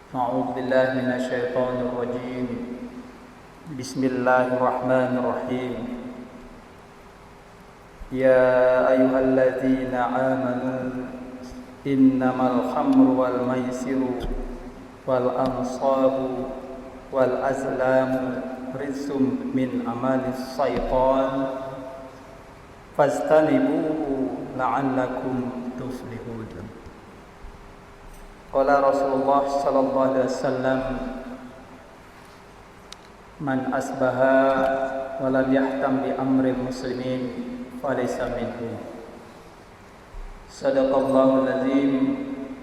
أعوذ بالله من الشيطان الرجيم. بسم الله الرحمن الرحيم. يا أيها الذين آمنوا إنما الخمر والميسر والأنصاب والأزلام رجس من عمل الشيطان فاجتنبوه لعلكم تفلحون. Qala Rasulullah sallallahu alaihi wasallam, man asbaha wa lam yahtam bi amril muslimin falaysa minhum. Sadaqallahul azim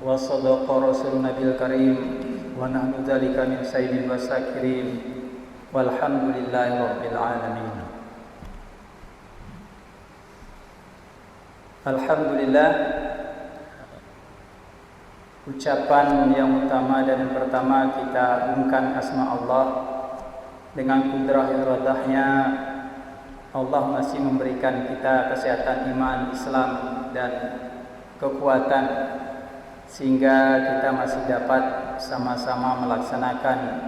wa sadaqa rasulun nabiyil karim wa nahnu dzalika min sayyidil wasakirin walhamdulillahi rabbil alamin. Alhamdulillah, ucapan yang utama dan yang pertama kita agungkan asma Allah. Dengan kudrah iradahnya Allah masih memberikan kita kesehatan iman, Islam dan kekuatan sehingga kita masih dapat sama-sama melaksanakan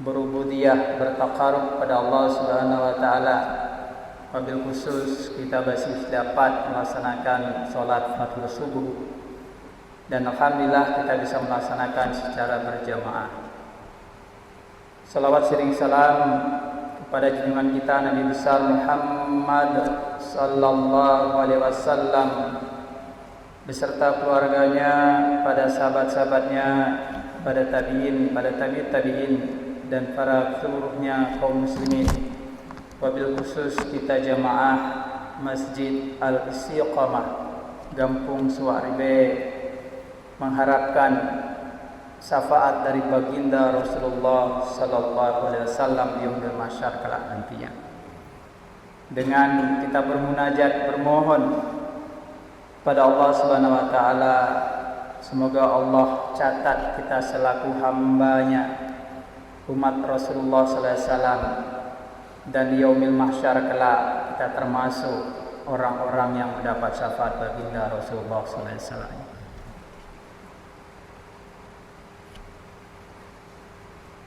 berubudiyah, bertaqarrub pada Allah Subhanahu wa taala. Wabil khusus kita masih dapat melaksanakan salat maghrib subuh. Dan alhamdulillah kita bisa melaksanakan secara berjamaah. Salawat sering salam kepada junjungan kita Nabi besar Muhammad sallallahu alaihi wasallam beserta keluarganya, pada sahabat-sahabatnya, pada tabi'in, pada tabi'in dan para seluruhnya kaum muslimin. Wabil khusus kita jamaah Masjid Al-Istiqamah Gampung Suwaribe mengharapkan syafaat dari baginda Rasulullah sallallahu alaihi wasallam di yaumil mahsyar kelak nantinya. Dengan kita bermunajat, bermohon pada Allah Subhanahu wa taala, semoga Allah catat kita selaku hambanya, umat Rasulullah sallallahu alaihi wasallam, dan di yaumil mahsyar kelak kita termasuk orang-orang yang mendapat syafaat baginda Rasulullah sallallahu alaihi wasallam.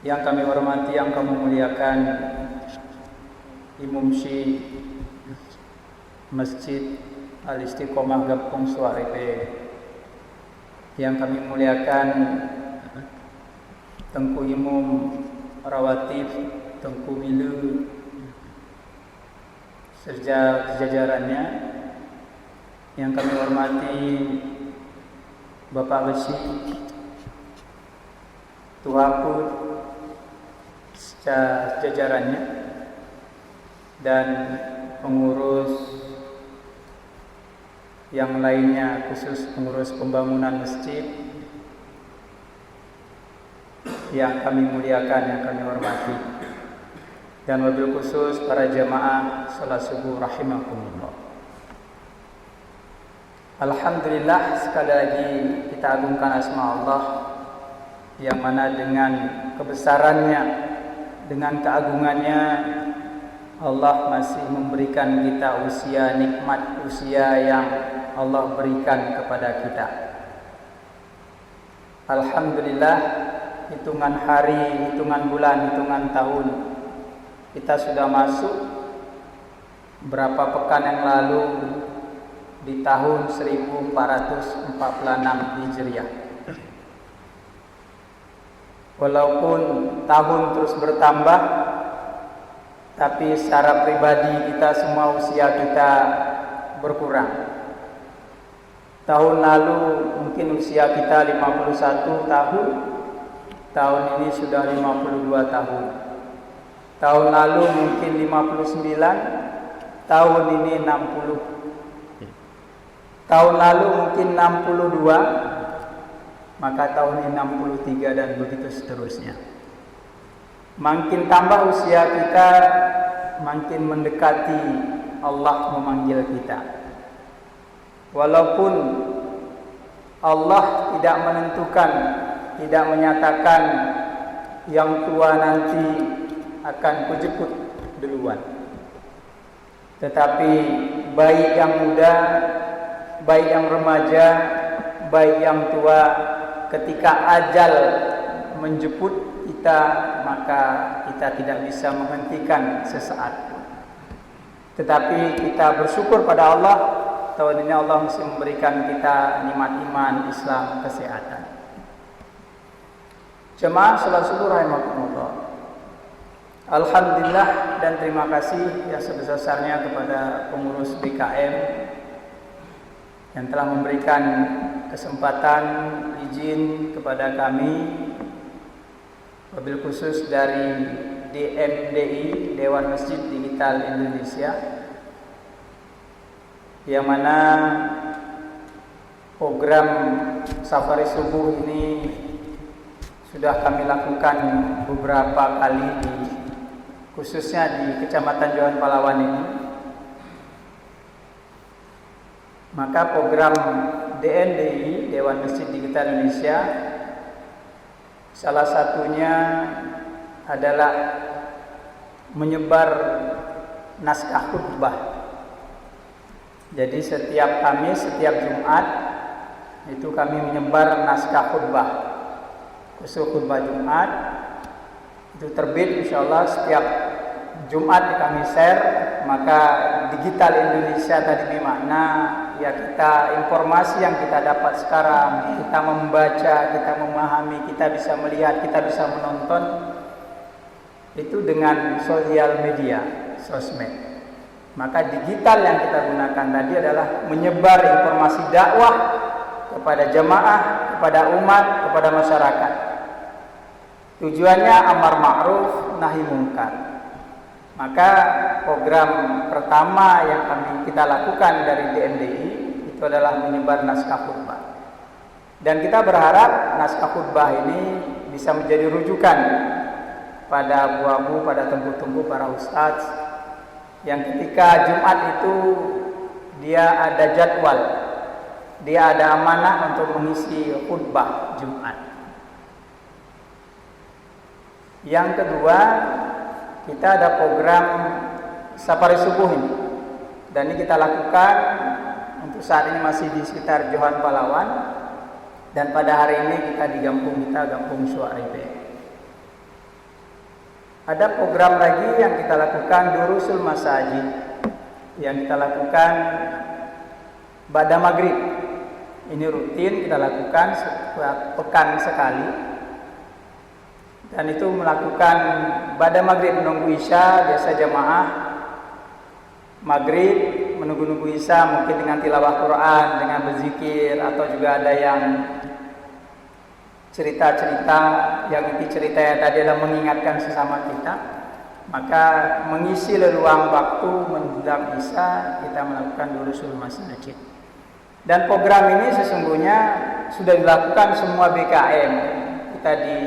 Yang kami hormati, yang kami muliakan, Imam Syekh Masjid Al-Istiqomah Gampung Suwaribe, yang kami muliakan Tengku Imam Rawatib, Tengku Milu serta jajarannya, yang kami hormati Bapak Besi Tuaput jajarannya dan pengurus yang lainnya, khusus pengurus pembangunan masjid yang kami muliakan, yang kami hormati, dan wabil khusus para jamaah salat subuh rahimakumullah. Alhamdulillah, sekali lagi kita agungkan asma Allah yang mana dengan kebesarannya, dengan keagungannya Allah masih memberikan kita usia nikmat, usia yang Allah berikan kepada kita. Alhamdulillah, hitungan hari, hitungan bulan, hitungan tahun kita sudah masuk berapa pekan yang lalu di tahun 1446 Hijriah. Walaupun tahun terus bertambah, tapi secara pribadi kita semua usia kita berkurang. Tahun lalu mungkin usia kita 51 tahun, tahun ini sudah 52 tahun. Tahun lalu mungkin 59, tahun ini 60. Tahun lalu mungkin 62, maka tahun ini 63 dan begitu seterusnya. Makin tambah usia kita, makin mendekati Allah memanggil kita. Walaupun Allah tidak menentukan, tidak menyatakan yang tua nanti akan kujemput duluan, tetapi baik yang muda, baik yang remaja, baik yang tua, ketika ajal menjemput kita, maka kita tidak bisa menghentikan sesaat pun. Tetapi kita bersyukur pada Allah, tahun ini Allah mesti memberikan kita nikmat iman, Islam, kesehatan. Jemaah salat subuh rahimakumullah. Alhamdulillah dan terima kasih yang sebesar-besarnya kepada pengurus BKM yang telah memberikan kesempatan izin kepada kami, wabil khusus dari DMDI, Dewan Masjid Digital Indonesia, yang mana program Safari Subuh ini sudah kami lakukan beberapa kali khususnya di Kecamatan Johan Palawan ini. Maka program DNDI, Dewan Masjid Digital Indonesia, salah satunya adalah menyebar naskah khutbah. Jadi setiap Kamis, setiap Jumat itu kami menyebar naskah khutbah. Khusus khutbah Jumat itu terbit insyaallah setiap Jumat kami share. Maka digital Indonesia tadi bermakna ya kita informasi yang kita dapat sekarang, kita membaca, kita memahami, kita bisa melihat, kita bisa menonton itu dengan sosial media, sosmed. Maka digital yang kita gunakan tadi adalah menyebar informasi dakwah kepada jamaah, kepada umat, kepada masyarakat. Tujuannya amar ma'ruf nahi mungkar. Maka program pertama yang kita lakukan dari DMDI itu adalah menyebar naskah khutbah. Dan kita berharap naskah khutbah ini bisa menjadi rujukan pada abu-abu, pada tempuh-tempuh para ustadz yang ketika Jumat itu dia ada jadwal, dia ada amanah untuk mengisi khutbah Jumat. Yang kedua, kita ada program Safari Subuh ini, dan ini kita lakukan untuk saat ini masih di sekitar Johan Palawan, dan pada hari ini kita di Kampung Suaribe. Ada program lagi yang kita lakukan Durusul Masajid, yang kita lakukan pada maghrib. Ini rutin kita lakukan setiap pekan sekali. Dan itu melakukan pada maghrib menunggu isya, biasa jamaah maghrib menunggu isya mungkin dengan tilawah Quran, dengan berzikir, atau juga ada yang cerita-cerita yang inti ceritanya tadi adalah mengingatkan sesama kita. Maka mengisi leluang waktu menjelang isya kita melakukan Durusul Masajid. Dan program ini sesungguhnya sudah dilakukan semua BKM kita di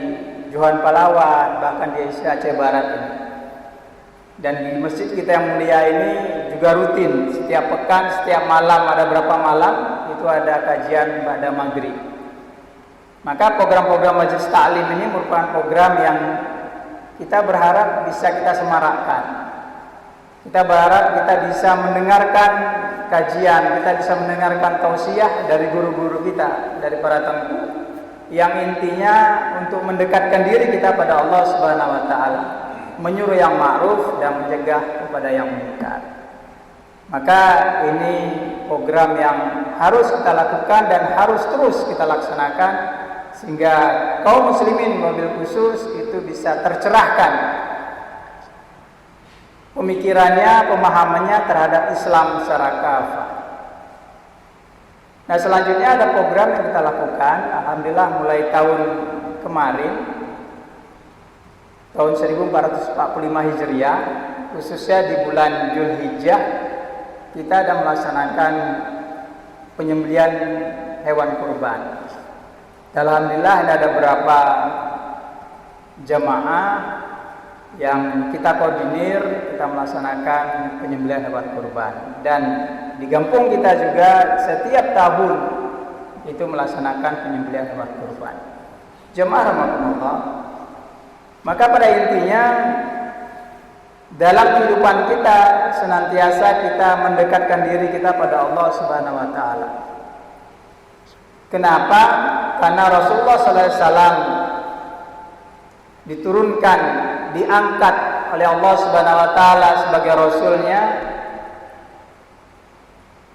Johan Palawan, bahkan di Aceh Barat ini. Dan di masjid kita yang mulia ini juga rutin setiap pekan, setiap malam, ada berapa malam itu ada kajian pada maghrib. Maka program-program majelis ta'lim ini merupakan program yang kita berharap bisa kita semarakkan. Kita berharap kita bisa mendengarkan kajian, kita bisa mendengarkan tausiah dari guru-guru kita, dari para tengku, yang intinya untuk mendekatkan diri kita pada Allah Subhanahu wa taala, menyuruh yang ma'ruf dan mencegah kepada yang munkar. Maka ini program yang harus kita lakukan dan harus terus kita laksanakan sehingga kaum muslimin wabil khusus itu bisa tercerahkan pemikirannya, pemahamannya terhadap Islam secara kafah. Nah, selanjutnya ada program yang kita lakukan, alhamdulillah mulai tahun kemarin, tahun 1445 Hijriah, khususnya di bulan Zulhijjah, kita ada melaksanakan penyembelihan hewan kurban. Alhamdulillah ada beberapa jamaah yang kita koordinir, kita melaksanakan penyembelihan hewan kurban. Dan di kampung kita juga setiap tahun itu melaksanakan penyembelihan hewan kurban. Jemaah rahimakumullah. Maka pada intinya dalam kehidupan kita senantiasa kita mendekatkan diri kita pada Allah Subhanahu wa taala. Kenapa? Karena Rasulullah sallallahu alaihi wasallam diturunkan, diangkat oleh Allah Subhanahu wa taala sebagai rasulnya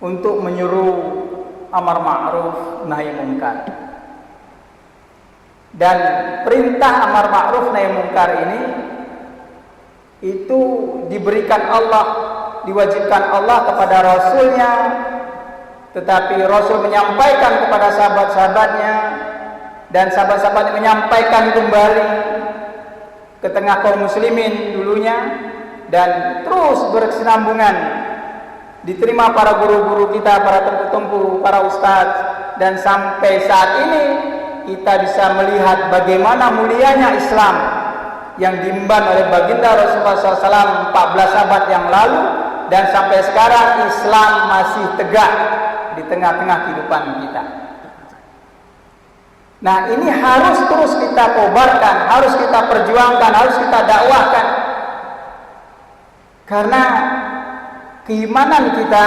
untuk menyuruh amar ma'ruf nahi munkar. Dan perintah amar ma'ruf nahi munkar ini itu diberikan Allah, diwajibkan Allah kepada rasulnya, tetapi rasul menyampaikan kepada sahabat-sahabatnya, dan sahabat-sahabat menyampaikan kembali ke tengah kaum muslimin dulunya, dan terus berkesinambungan, diterima para guru-guru kita, para tempu-tempu, para ustadz, dan sampai saat ini kita bisa melihat bagaimana mulianya Islam yang diemban oleh baginda Rasulullah SAW 14 abad yang lalu, dan sampai sekarang Islam masih tegak di tengah-tengah kehidupan kita. Nah, ini harus terus kita kobarkan, harus kita perjuangkan, harus kita dakwahkan. Karena keimanan kita,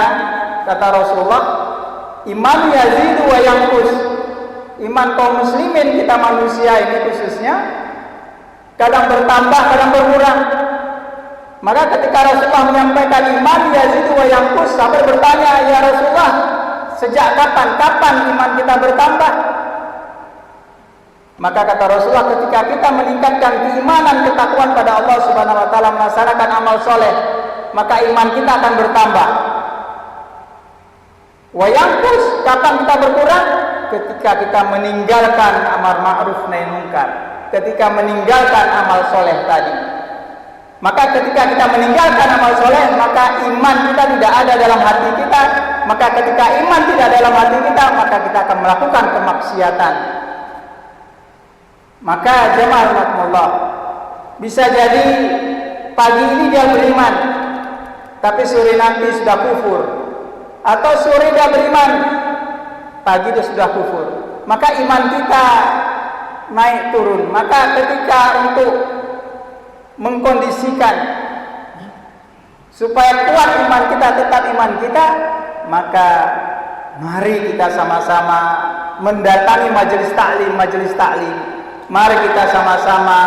kata Rasulullah, iman yazidu wa yanqus. Iman kaum muslimin, kita manusia ini khususnya, kadang bertambah, kadang berkurang. Maka ketika Rasulullah menyampaikan iman yazidu wa yanqus, sampai bertanya, ya Rasulullah, sejak kapan iman kita bertambah? Maka kata Rasulullah, ketika kita meningkatkan keimanan, ketakwaan pada Allah Subhanahu wa taala, melaksanakan amal soleh, maka iman kita akan bertambah. Wa yanqus, kapan kita berkurang? Ketika kita meninggalkan amar ma'ruf nahi munkar, ketika meninggalkan amal soleh tadi. Maka ketika kita meninggalkan amal soleh, maka iman kita tidak ada dalam hati kita. Maka ketika iman tidak ada dalam hati kita, maka kita akan melakukan kemaksiatan. Maka jemaah rahimakumullah, bisa jadi pagi ini dia beriman, tapi sore nanti sudah kufur, atau sore dia beriman, pagi dia sudah kufur. Maka iman kita naik turun. Maka ketika untuk mengkondisikan supaya kuat iman kita, tetap iman kita, maka mari kita sama-sama mendatangi majelis taklim. Mari kita sama-sama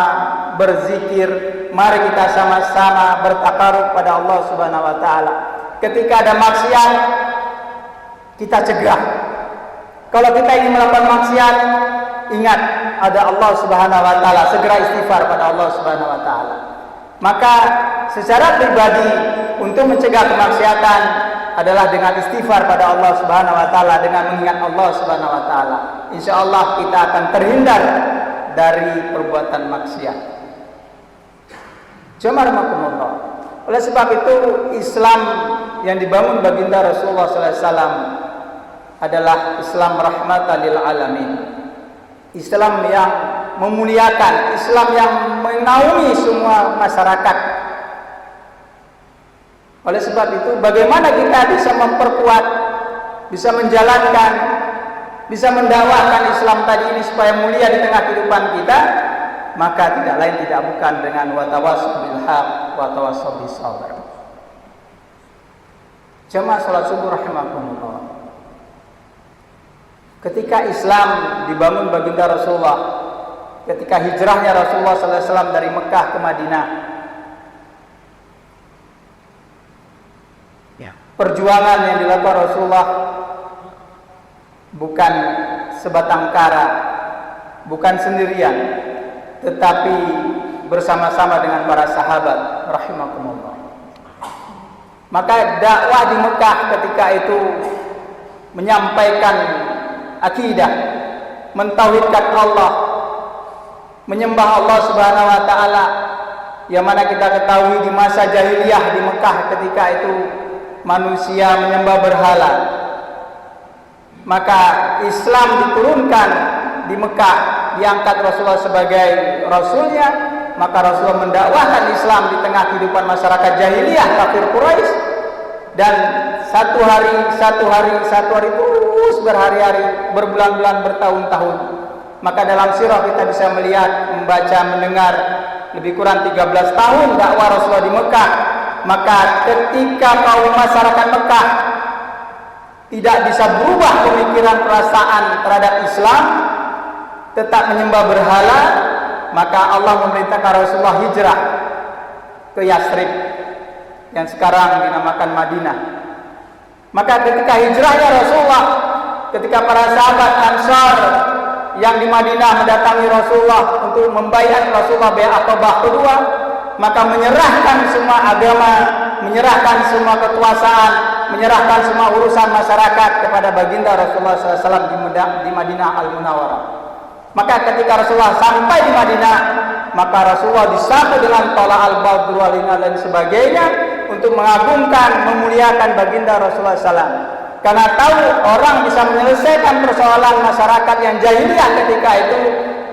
berzikir, mari kita sama-sama bertakarub pada Allah Subhanahu wa taala. Ketika ada maksiat, kita cegah. Kalau kita ingin melakukan maksiat, ingat ada Allah Subhanahu wa taala, segera istighfar pada Allah Subhanahu wa taala. Maka secara pribadi untuk mencegah kemaksiatan adalah dengan istighfar pada Allah Subhanahu wa taala, dengan mengingat Allah Subhanahu wa taala. Insyaallah kita akan terhindar dari perbuatan maksiat. Jemaah rahimakumullah. Oleh sebab itu, Islam yang dibangun baginda Rasulullah SAW adalah Islam rahmatan lil alamin. Islam yang memuliakan, Islam yang menaungi semua masyarakat. Oleh sebab itu, bagaimana kita bisa memperkuat, bisa menjalankan, bisa mendakwahkan Islam tadi ini supaya mulia di tengah kehidupan kita? Maka tidak lain tidak bukan dengan watawassaw bil haq watawassaw bis sabr. Jemaah salat subuh rahimakumullah. Ketika Islam dibangun baginda Rasulullah, ketika hijrahnya Rasulullah SAW dari Mekah ke Madinah, perjuangan yang dilakukan Rasulullah bukan sebatang kara, bukan sendirian, tetapi bersama-sama dengan para sahabat rahimakumullah. Maka dakwah di Mekah ketika itu menyampaikan akidah, mentauhidkan Allah, menyembah Allah Subhanahu wa taala, yang mana kita ketahui di masa jahiliyah di Mekah ketika itu manusia menyembah berhala. Maka Islam diturunkan di Mekah, diangkat Rasulullah sebagai rasulnya. Maka Rasulullah mendakwahkan Islam di tengah kehidupan masyarakat jahiliyah kafir Quraisy, dan satu hari terus berhari-hari, berbulan-bulan, bertahun-tahun. Maka dalam sirah kita bisa melihat, membaca, mendengar lebih kurang 13 tahun dakwah Rasulullah di Mekah. Maka ketika kaum masyarakat Mekah tidak bisa berubah pemikiran perasaan terhadap Islam, tetap menyembah berhala, maka Allah memerintahkan Rasulullah hijrah ke Yathrib yang sekarang dinamakan Madinah. Maka ketika hijrahnya Rasulullah, ketika para sahabat Ansar yang di Madinah mendatangi Rasulullah untuk membaiat Rasulullah bai'ah Aqabah kedua, maka menyerahkan semua agama, menyerahkan semua kekuasaan, menyerahkan semua urusan masyarakat kepada baginda Rasulullah SAW di Madinah Al-Munawwarah. Maka ketika Rasulullah sampai di Madinah, maka Rasulullah disambut dengan Thala al-Badru alaina dan sebagainya untuk mengagungkan, memuliakan baginda Rasulullah SAW. Karena tahu orang bisa menyelesaikan persoalan masyarakat yang jahiliyah ketika itu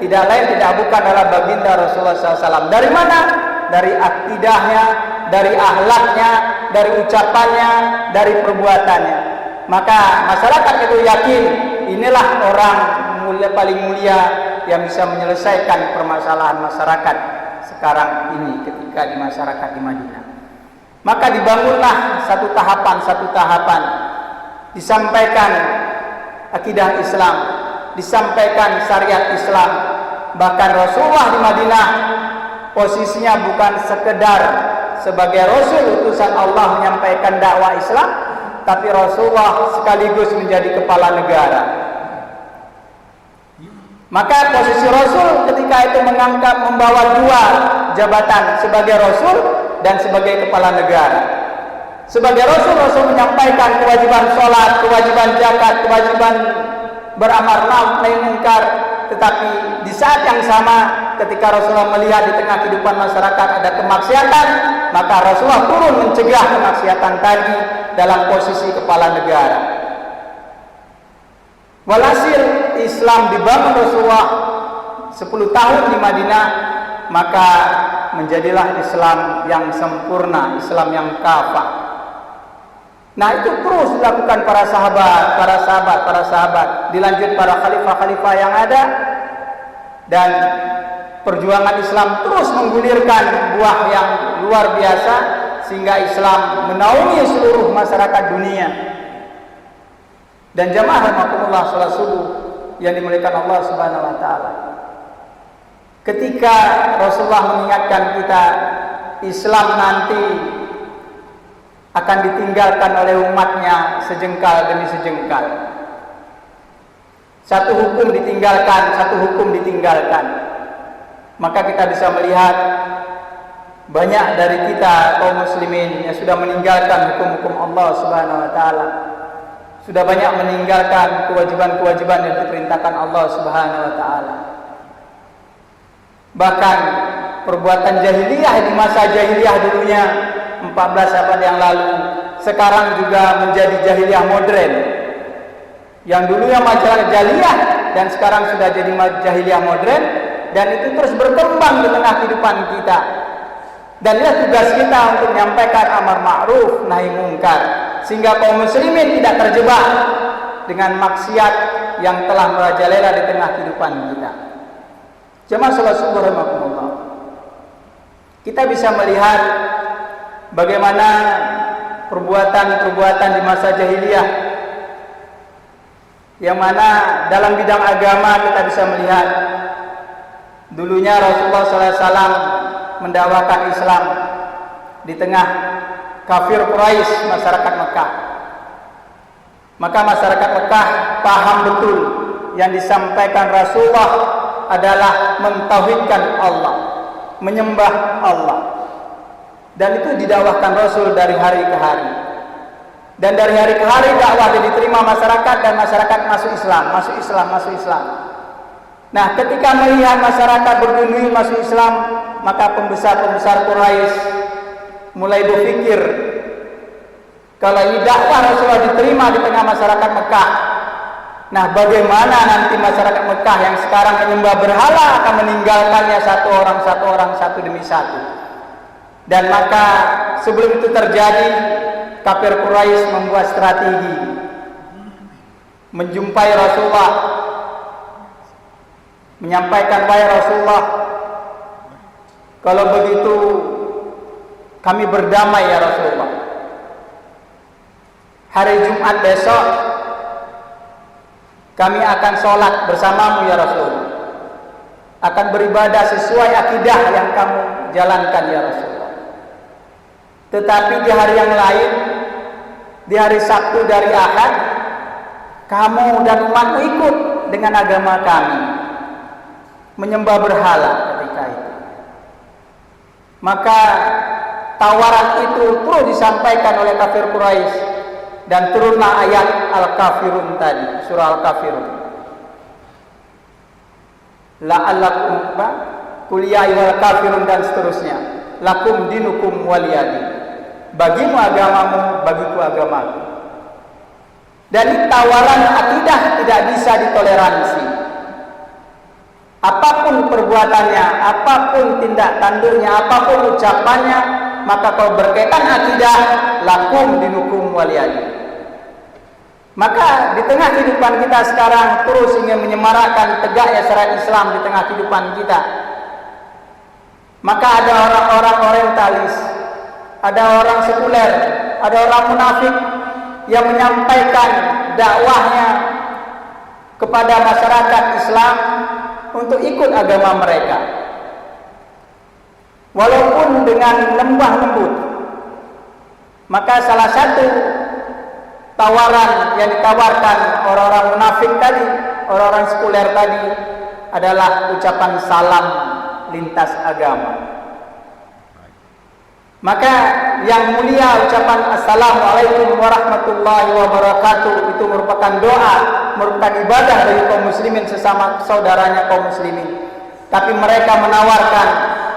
tidak lain tidak bukan adalah baginda Rasulullah SAW. Dari mana? Dari akidahnya, dari akhlaknya, dari ucapannya, dari perbuatannya. Maka masyarakat itu yakin inilah orang mulia, paling mulia yang bisa menyelesaikan permasalahan masyarakat sekarang ini ketika di masyarakat di Madinah. Maka dibangunlah satu tahapan, disampaikan akidah Islam, disampaikan syariat Islam. Bahkan Rasulullah di Madinah posisinya bukan sekedar sebagai Rasul utusan Allah menyampaikan dakwah Islam, tapi Rasulullah sekaligus menjadi kepala negara. Maka posisi Rasul ketika itu membawa dua jabatan, sebagai Rasul dan sebagai kepala negara. Sebagai Rasul menyampaikan kewajiban sholat, kewajiban zakat, kewajiban beramar ma'ruf nahi munkar. Tetapi di saat yang sama ketika Rasulullah melihat di tengah kehidupan masyarakat ada kemaksiatan, maka Rasulullah turun mencegah kemaksiatan tadi dalam posisi kepala negara. Walhasil Islam dibangun Rasulullah 10 tahun di Madinah, maka menjadilah Islam yang sempurna, Islam yang kafah. Nah, itu terus dilakukan para sahabat, dilanjut para khalifah-khalifah yang ada, dan perjuangan Islam terus menggulirkan buah yang luar biasa sehingga Islam menaungi seluruh masyarakat dunia. Dan jamaah rahimakumullah, salat subuh yang dimuliakan Allah Subhanahu wa taala. Ketika Rasulullah mengingatkan kita Islam nanti akan ditinggalkan oleh umatnya sejengkal demi sejengkal. Satu hukum ditinggalkan. Maka kita bisa melihat banyak dari kita kaum muslimin yang sudah meninggalkan hukum-hukum Allah Subhanahu wa taala. Sudah banyak meninggalkan kewajiban-kewajiban yang diperintahkan Allah Subhanahu wa taala. Bahkan perbuatan jahiliyah di masa jahiliyah dulunya 14 abad yang lalu sekarang juga menjadi jahiliyah modern. Yang dulunya masalah jahiliyah dan sekarang sudah jadi jahiliyah modern, dan itu terus berkembang di tengah kehidupan kita. Dan inilah tugas kita untuk menyampaikan amar ma'ruf nahi munkar sehingga kaum muslimin tidak terjebak dengan maksiat yang telah merajalela di tengah kehidupan kita. Jemaah salat subuh rahimakumullah. Kita bisa melihat bagaimana perbuatan-perbuatan di masa jahiliyah, yang mana dalam bidang agama kita bisa melihat dulunya Rasulullah SAW mendakwakan Islam di tengah kafir Quraisy, masyarakat Mekah. Maka masyarakat Mekah paham betul yang disampaikan Rasulullah adalah mentauhidkan Allah, menyembah Allah. Dan itu didakwahkan Rasul dari hari ke hari. Dan dari hari ke hari dakwah diterima masyarakat, dan masyarakat masuk Islam. Nah, ketika melihat masyarakat berduyun masuk Islam, maka pembesar-pembesar Quraisy mulai berpikir, kalau ini dakwah Rasulullah diterima di tengah masyarakat Mekah, nah bagaimana nanti masyarakat Mekah yang sekarang menyembah berhala akan meninggalkannya satu orang, satu demi satu. Dan maka sebelum itu terjadi, kafir Quraisy membuat strategi, menjumpai Rasulullah, menyampaikan, wahai Rasulullah, kalau begitu kami berdamai ya Rasulullah. Hari Jumat besok kami akan sholat bersamamu ya Rasulullah. akan beribadah sesuai akidah yang kamu jalankan ya Rasulullah. Tetapi di hari yang lain, di hari Sabtu dari Ahad, kamu dan umatmu ikut dengan agama kami, menyembah berhala ketika itu. Maka tawaran itu terus disampaikan oleh kafir Quraisy dan turunlah ayat Al-Kafirun tadi, surah Al-Kafirun. La'allakum qul ya ayyuhal kafirun dan seterusnya. Lakum dinukum waliyadin. Bagimu agamamu, bagiku agamaku. Dan tawaran akidah tidak bisa ditoleransi. Apapun perbuatannya, apapun tindak tanduknya, apapun ucapannya, maka kalau berkaitan akidah, lakum dinukum waliyadin. Maka di tengah kehidupan kita sekarang terus ingin menyemarakkan tegaknya syariat Islam di tengah kehidupan kita. Maka ada orang-orang orientalis, ada orang sekuler, ada orang munafik yang menyampaikan dakwahnya kepada masyarakat Islam untuk ikut agama mereka. Walaupun dengan lembah lembut. Maka salah satu tawaran yang ditawarkan orang-orang munafik tadi, orang-orang sekuler tadi adalah ucapan salam lintas agama. Maka yang mulia ucapan Assalamualaikum warahmatullahi wabarakatuh itu merupakan doa, merupakan ibadah bagi kaum muslimin sesama saudaranya kaum muslimin. Tapi mereka menawarkan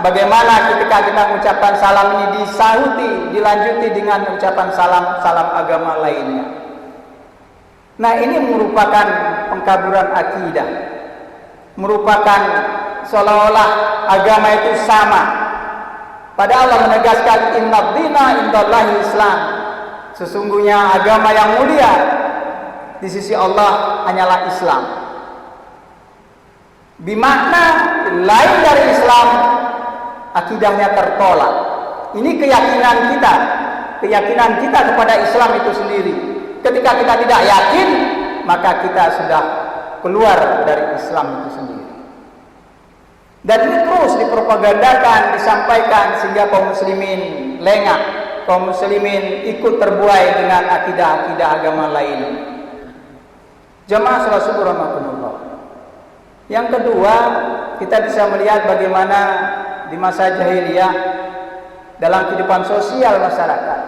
bagaimana ketika kita mengucapkan salam ini disahuti, dilanjuti dengan ucapan salam agama lainnya. Nah, ini merupakan pengkaburan akidah, merupakan seolah-olah agama itu sama. Padahal Allah menegaskan inna dina indallahi Islam. Sesungguhnya agama yang mulia di sisi Allah hanyalah Islam. Bimakna lain dari Islam, akidahnya tertolak. Ini keyakinan kita kepada Islam itu sendiri. Ketika kita tidak yakin, maka kita sudah keluar dari Islam itu sendiri. Dan ini terus dipropagandakan, disampaikan sehingga kaum muslimin lengah, kaum muslimin ikut terbuai dengan akidah-akidah agama lain. Jamaah salat subuh rahmatullah. Yang kedua, kita bisa melihat bagaimana di masa jahiliyah dalam kehidupan sosial masyarakat.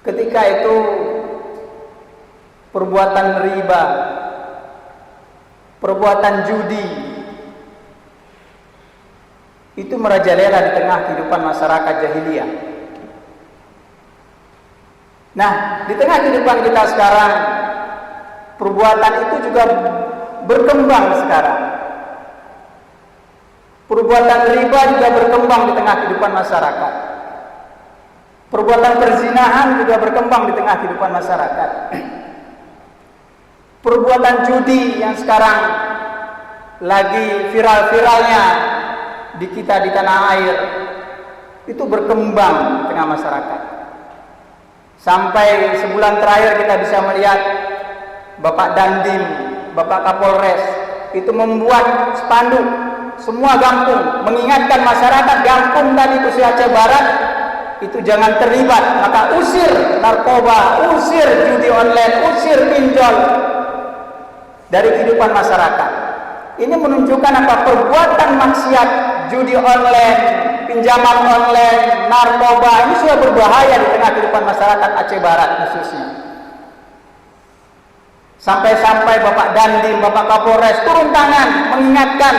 Ketika itu perbuatan riba, perbuatan judi itu merajalela di tengah kehidupan masyarakat jahiliyah. Nah, di tengah kehidupan kita sekarang, perbuatan itu juga berkembang sekarang. Perbuatan riba juga berkembang di tengah kehidupan masyarakat. Perbuatan perzinahan juga berkembang di tengah kehidupan masyarakat. Perbuatan judi yang sekarang lagi viral-viralnya di kita di tanah air itu berkembang di tengah masyarakat. Sampai sebulan terakhir kita bisa melihat Bapak Dandim, Bapak Kapolres itu membuat spanduk semua kampung mengingatkan masyarakat kampung tadi itu Aceh Barat itu jangan terlibat, maka usir narkoba, usir judi online, usir pinjol dari kehidupan masyarakat. Ini menunjukkan apa? Perbuatan maksiat, judi online, pinjaman online, narkoba ini sudah berbahaya di tengah kehidupan masyarakat Aceh Barat khususnya. Sampai-sampai Bapak Dandim, Bapak Kapolres turun tangan mengingatkan,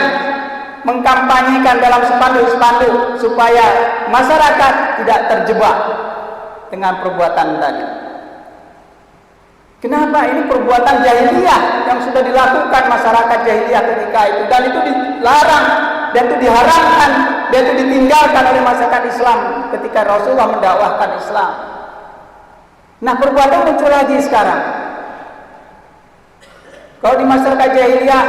mengkampanyekan dalam spanduk-spanduk supaya masyarakat tidak terjebak dengan perbuatan tadi. Kenapa? Ini perbuatan jahiliyah yang sudah dilakukan masyarakat jahiliyah ketika itu, dan itu dilarang dan itu diharamkan dan itu ditinggalkan oleh masyarakat Islam ketika Rasulullah mendakwahkan Islam. Nah, perbuatan muncul lagi sekarang. Kalau di masyarakat jahiliyah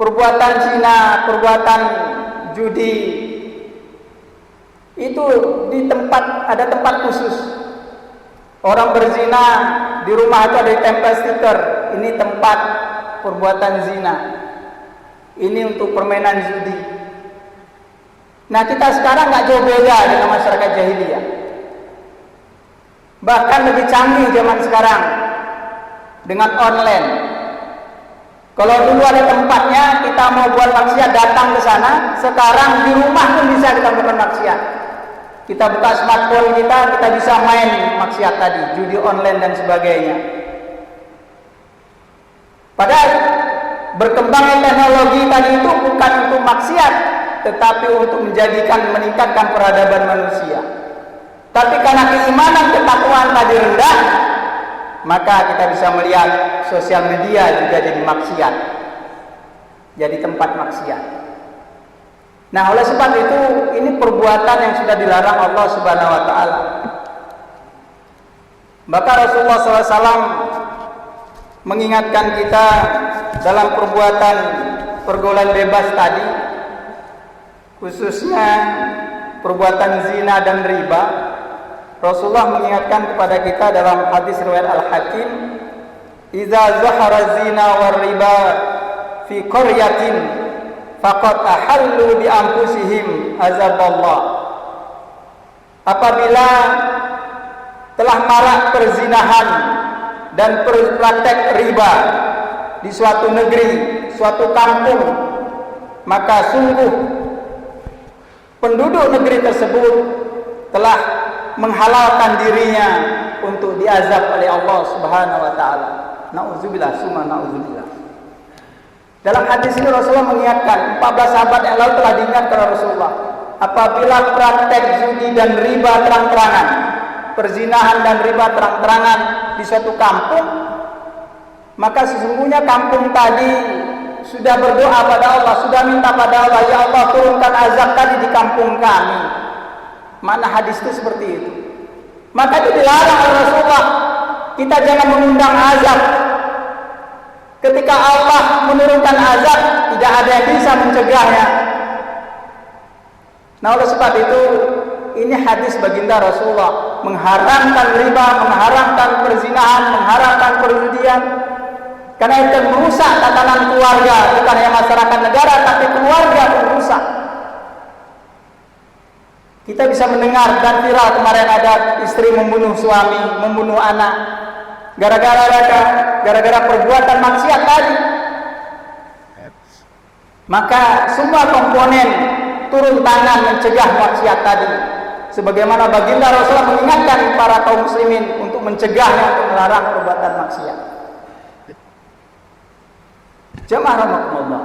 perbuatan zina, perbuatan judi itu di tempat, ada tempat khusus. Orang berzina di rumah itu ada ditempel stiker, ini tempat perbuatan zina. Ini untuk permainan judi. Nah, kita sekarang nggak jauh beda dengan masyarakat jahiliyah. Bahkan lebih canggih zaman sekarang dengan online. Kalau dulu ada tempatnya, kita mau buat maksiat datang ke sana. Sekarang di rumah pun bisa kita buat maksiat. Kita buka smartphone kita bisa main maksiat tadi, judi online dan sebagainya. Padahal berkembangnya teknologi tadi itu bukan untuk maksiat, tetapi untuk meningkatkan peradaban manusia. Tapi karena keimanan ketakwaan tadi rendah, maka kita bisa melihat sosial media juga jadi maksiat, jadi tempat maksiat. Nah, oleh sebab itu ini perbuatan yang sudah dilarang Allah Subhanahu wa taala. Maka Rasulullah SAW mengingatkan kita dalam perbuatan pergaulan bebas tadi, khususnya perbuatan zina dan riba. Rasulullah mengingatkan kepada kita dalam hadis riwayat Al-Hakim, "Idza zahara zina war riba fi qaryatin faqad ahallu bi anfusihim azaballah." Apabila telah marak perzinahan dan praktek riba di suatu negeri, suatu kampung, maka sungguh penduduk negeri tersebut telah menghalalkan dirinya untuk diazab oleh Allah Subhanahu wa taala. Nauzubillah, summa nauzubillah. Dalam hadis ini Rasulullah mengingatkan, 14 sahabat yang lalu telah diingatkan oleh Rasulullah, apabila praktek judi dan riba terang-terangan, perzinahan dan riba terang-terangan di suatu kampung, maka sesungguhnya kampung tadi sudah berdoa pada Allah, sudah minta pada Allah, ya Allah turunkan azab tadi di kampung kami. Mana hadis itu seperti itu. Maka itu dilarang oleh Rasulullah. Kita jangan mengundang azab. Ketika Allah menurunkan azab, tidak ada yang bisa mencegahnya. Nah, oleh sebab itu ini hadis baginda Rasulullah mengharamkan riba, mengharamkan perzinahan, mengharamkan perjudian. Karena itu merusak tatanan keluarga, bukan hanya masyarakat negara, tapi keluarga pun rusak. Kita bisa mendengar dan viral kemarin ada istri membunuh suami, membunuh anak, gara-gara perbuatan maksiat tadi. Maka semua komponen turun tangan mencegah maksiat tadi. Sebagaimana baginda Rasulullah mengingatkan para kaum muslimin untuk mencegahnya, untuk melarang perbuatan maksiat. Jamaah rahimakumullah.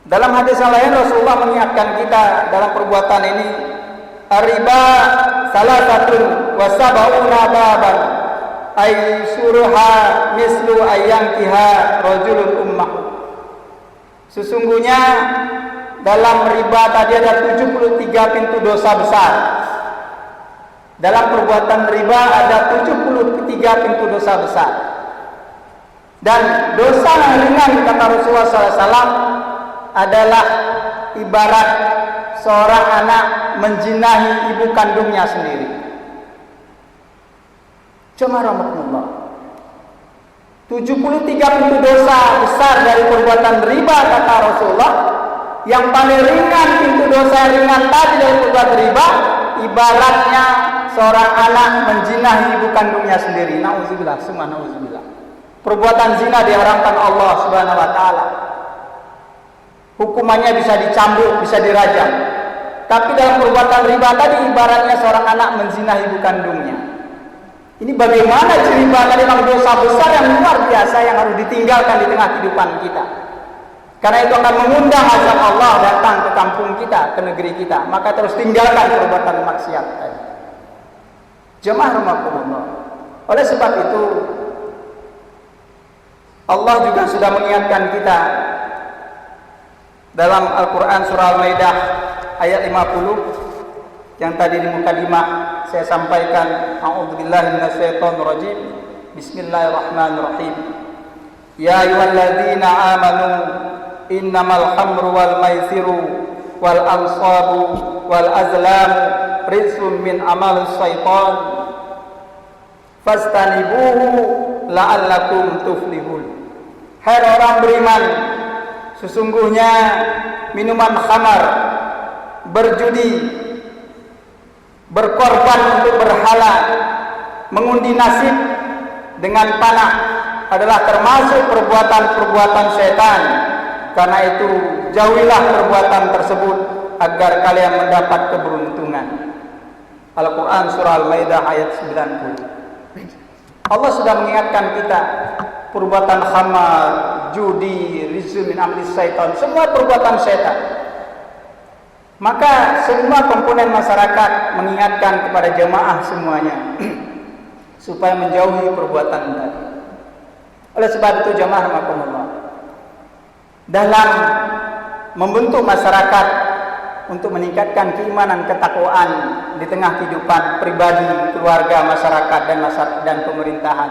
Dalam hadis yang lain Rasulullah mengingatkan kita dalam perbuatan ini, riba salasatun wa sab'una baban ay surha mislu ayyankiha rajulun ummah. Sesungguhnya dalam riba tadi ada 73 pintu dosa besar. Dalam perbuatan riba ada 73 pintu dosa besar. Dan dosa yang ringan kata Rasulullah SAW adalah ibarat seorang anak menjinahi ibu kandungnya sendiri. Cuma rahmatullah. 73 pintu dosa besar dari perbuatan riba kata Rasulullah. Yang paling ringan pintu dosa yang ringan tadi dari perbuatan riba, ibaratnya seorang anak menjinahi ibu kandungnya sendiri. Nauzubillah, summa nauzubillah. Perbuatan zina diharamkan Allah Subhanahu wa taala. Hukumannya bisa dicambuk, bisa dirajam. Tapi dalam perbuatan riba tadi ibaratnya seorang anak menzinahi ibu kandungnya. Ini bagaimana riba tadi memang dosa besar yang luar biasa yang harus ditinggalkan di tengah kehidupan kita. Karena itu akan mengundang azab Allah datang ke kampung kita, ke negeri kita. Maka terus tinggalkan perbuatan maksiat tadi. Jemaah rahimakumullah. Oleh sebab itu Allah juga sudah mengingatkan kita dalam Al-Quran surah Al-Maidah ayat 50 yang tadi di mukadimah saya sampaikan, a'udzubillahi minasyaitonirrajim, bismillahirrahmanirrahim, ya ayyuhalladzina amanu innamal khamru wal maisiru wal ansabu wal azlamu rizqun min amalis syaitan fastanibuhu la'allakum tuflihun. Hai orang beriman, sesungguhnya minuman khamar, berjudi, berkorban untuk berhala, mengundi nasib dengan panah adalah termasuk perbuatan-perbuatan syaitan. Karena itu jauhilah perbuatan tersebut agar kalian mendapat keberuntungan. Al-Quran surah Al-Maidah ayat 90. Allah sudah mengingatkan kita perbuatan khamar, judi, rizqun min amri syaitan, semua perbuatan syaitan. Maka semua komponen masyarakat mengingatkan kepada jemaah semuanya supaya menjauhi perbuatan tadi. Oleh sebab itu jemaah rahimakumullah, dalam membentuk masyarakat untuk meningkatkan keimanan, ketakwaan di tengah kehidupan pribadi, keluarga, masyarakat dan pemerintahan,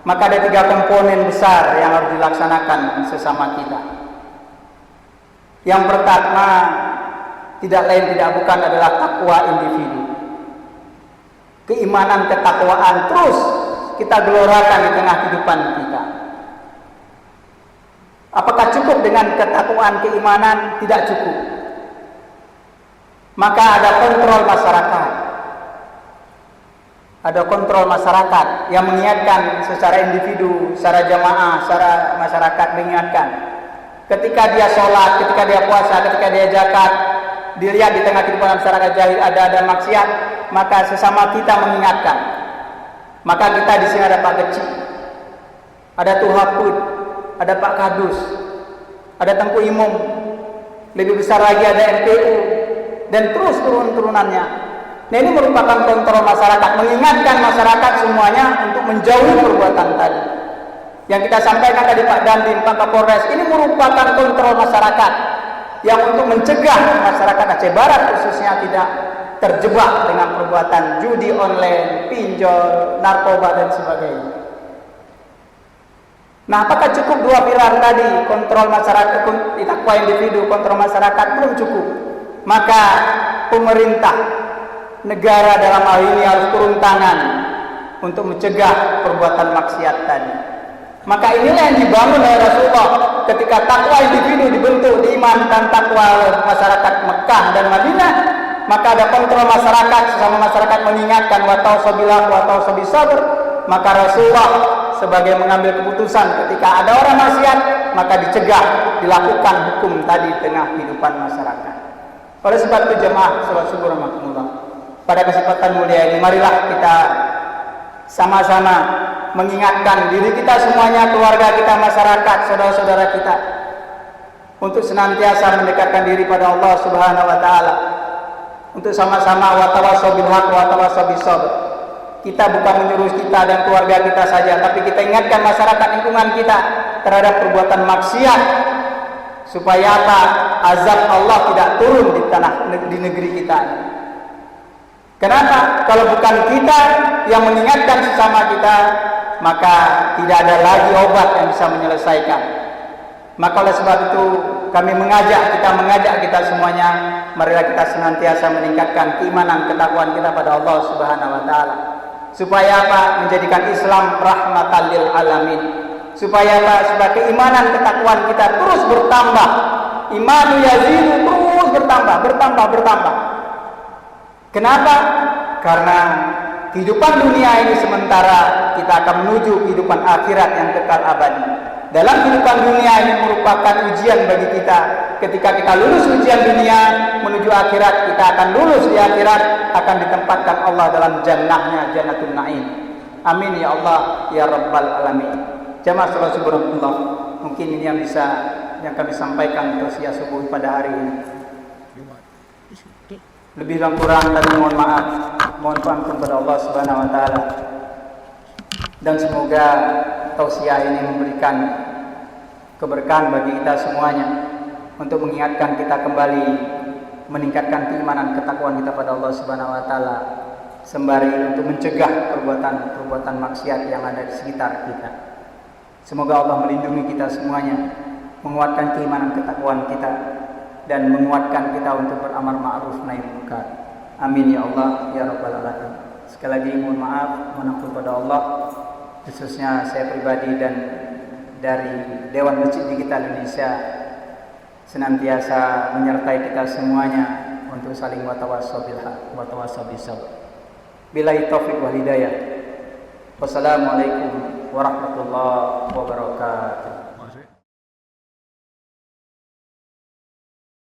maka ada 3 komponen besar yang harus dilaksanakan sesama kita. Yang pertama, tidak lain tidak bukan adalah takwa individu. Keimanan, ketakwaan terus kita gelorakan di tengah kehidupan kita. Apakah cukup dengan ketakwaan, keimanan? Tidak cukup. Maka ada kontrol masyarakat. Ada kontrol masyarakat yang mengingatkan secara individu, secara jamaah, secara masyarakat mengingatkan. Ketika dia sholat, ketika dia puasa, ketika dia zakat, dilihat di tengah kehidupan masyarakat jahil ada maksiat, maka sesama kita mengingatkan. Maka kita di sini ada Pak Kecil, ada Tuhapud, ada Pak Kadus, ada Tengku Imum, lebih besar lagi ada MPU, dan terus turun-turunannya. Nah, ini merupakan kontrol masyarakat, mengingatkan masyarakat semuanya untuk menjauhi perbuatan tadi. Yang kita sampaikan tadi Pak Dandim, Pak Kapolres, ini merupakan kontrol masyarakat yang untuk mencegah masyarakat Aceh Barat khususnya tidak terjebak dengan perbuatan judi online, pinjol, narkoba dan sebagainya. Nah, apakah cukup 2 pilar tadi, kontrol masyarakat, takwa individu, kontrol masyarakat? Belum cukup. Maka pemerintah negara dalam hal ini harus turun tangan untuk mencegah perbuatan maksiat tadi. Maka inilah yang dibangun oleh Rasulullah ketika takwa individu dibentuk, diimankan takwa masyarakat Mekah dan Madinah. Maka ada kontrol masyarakat, sesama masyarakat mengingatkan wa tausabilah wa tausabisabr. Maka Rasulullah sebagai mengambil keputusan ketika ada orang maksiat, maka dicegah, dilakukan hukum tadi di tengah kehidupan masyarakat. Oleh sebab itu jemaah salat subuh rahmatullah, pada kesempatan mulia ini marilah kita sama-sama mengingatkan diri kita semuanya, keluarga kita, masyarakat, saudara-saudara kita, untuk senantiasa mendekatkan diri pada Allah Subhanahu wa taala, untuk sama-sama wa tawassaw bil haqq wa tawassaw bis sabr. Kita bukan menyuruh kita dan keluarga kita saja, tapi kita ingatkan masyarakat lingkungan kita terhadap perbuatan maksiat, supaya apa? Azab Allah tidak turun di negeri kita. Kenapa? Kalau bukan kita yang mengingatkan sesama kita, maka tidak ada lagi obat yang bisa menyelesaikan. Maka oleh sebab itu kami mengajak kita semuanya, marilah kita senantiasa meningkatkan keimanan, ketakwaan kita pada Allah Subhanahu wa taala. Supaya apa? Menjadikan Islam rahmatan lil alamin. Supaya apa? Supaya keimanan, ketakwaan kita terus bertambah. Imanu yazidu, terus bertambah. Kenapa? Karena kehidupan dunia ini sementara, kita akan menuju kehidupan akhirat yang kekal abadi. Dalam kehidupan dunia ini merupakan ujian bagi kita. Ketika kita lulus ujian dunia menuju akhirat, kita akan lulus di akhirat, akan ditempatkan Allah dalam jannahnya, jannatul na'im. Amin ya Allah ya rabbal alamin. Jamaah salat subuh rahmatullah, mungkin ini yang kami sampaikan tausiah subuh pada hari ini. Lebih dan kurang tadi mohon maaf, mohon ampun kepada Allah Subhanahu wa taala. Dan semoga tausiah ini memberikan keberkahan bagi kita semuanya untuk mengingatkan kita kembali meningkatkan keimanan, ketakwaan kita pada Allah Subhanahu wa taala, sembari untuk mencegah perbuatan maksiat yang ada di sekitar kita. Semoga Allah melindungi kita semuanya, menguatkan keimanan, ketakwaan kita, dan menguatkan kita untuk beramal ma'ruf nahi munkar. Amin ya Allah ya rabbal alamin. Sekali lagi mohon maaf, mohon ampun pada Allah, khususnya saya pribadi dan dari Dewan Masjid Digital Indonesia senantiasa menyertai kita semuanya untuk saling watawassaw bil haq wa tawassaw bis sabr. Billahi taufiq wal hidayah. Wassalamualaikum warahmatullahi wabarakatuh.